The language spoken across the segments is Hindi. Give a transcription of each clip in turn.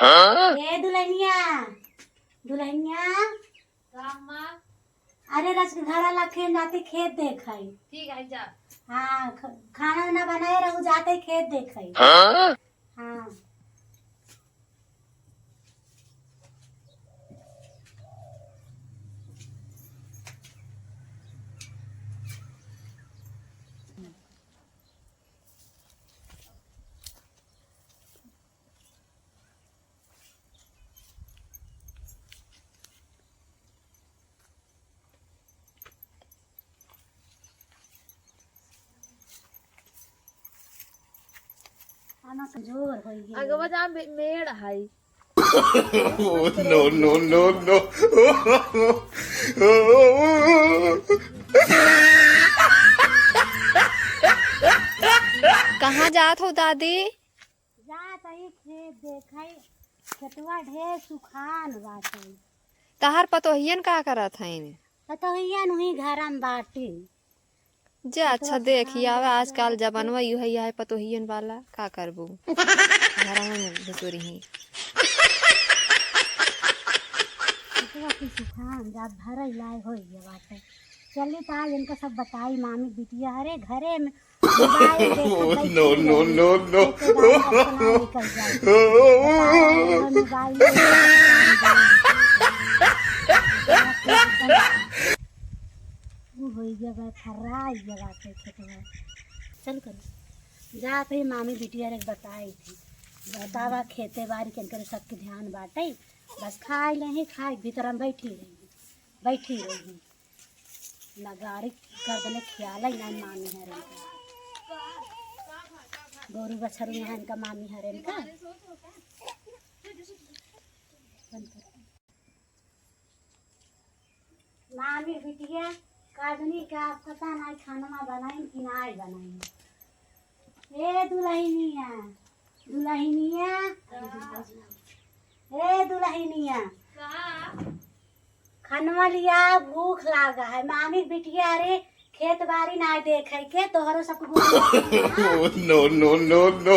ए दुल्हनिया दुल्हनिया अरे रस घर लखे जाते खेत देखाई। ठीक है जा। हाँ खाना वाना बनाए रहू जाते खेत देखाई। हाँ आना जोर हो गई। अगवा जा मेड़ है। No, no, no, no. कहाँ जात हो दादी? जात ही खेत देखाई खेतवा ढेर सुखान बाटे। तहार पतोहियन का करत हईन? पतोहिया नहीं घर में बाटी। जा अच्छा देखिए आवे आजकल जमानवा यू है पतोहियन वाला का करबू घर में भुतुरी ही सुखान जात भर लाए हो गया बाटे। चलिए तो आज इनका सब बताई मामी बिटिया अरे घरे में मोबाइल देखत No, no, no, no. चल कर जा पे मामी बिटिया रे बताई थी बतावा खेते बाड़ी के सबके ध्यान बाटे। बस खाए नहीं खाए भीतर में बैठी रही ना गाड़ी कर देने ख्याल ही नहीं मामी हरे गोरू बछरू यहाँ इनका मामी हरे इनका मामी बिटिया काजनी का पता नहीं खाना बनाई कि नहीं बनाई। ए दुल्हनिया दुल्हनिया ए दुल्हनिया खानवा लिया भूख लागा है मामी बिटिया अरे खेत बाड़ी ना देखे के तोहरो सब No, no, no, no.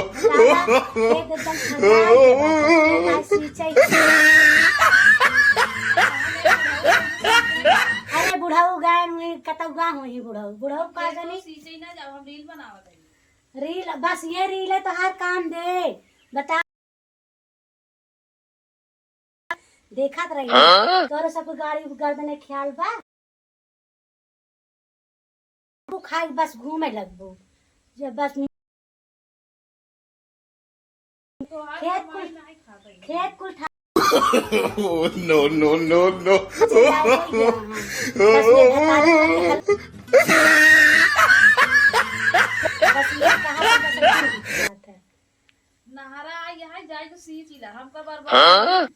अरे बुढ़ाऊ गाय हुई कतौगा हुई बुढ़ाऊ का जानी रील बस ये रील है तो हर काम दे बता देखा तो रही तोरे सब गाड़ी गर्दने ख्याल बा तू खाई बस घूमे लगबो जब बस खेत कुल No, no, no, no. नहरा यहाँ जाए तो सींच ला हमका बर्बाद।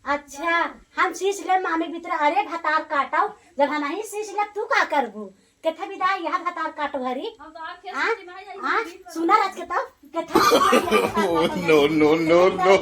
अच्छा हम सींच ले मामी भीतर अरे भतार काटाओ जब हम नहीं सींच ले तू का करबू केथा विदा यह भतार काटो घरी हम तो आज खेत में नहीं हां सुना राज के तब केथा No, no, no, no.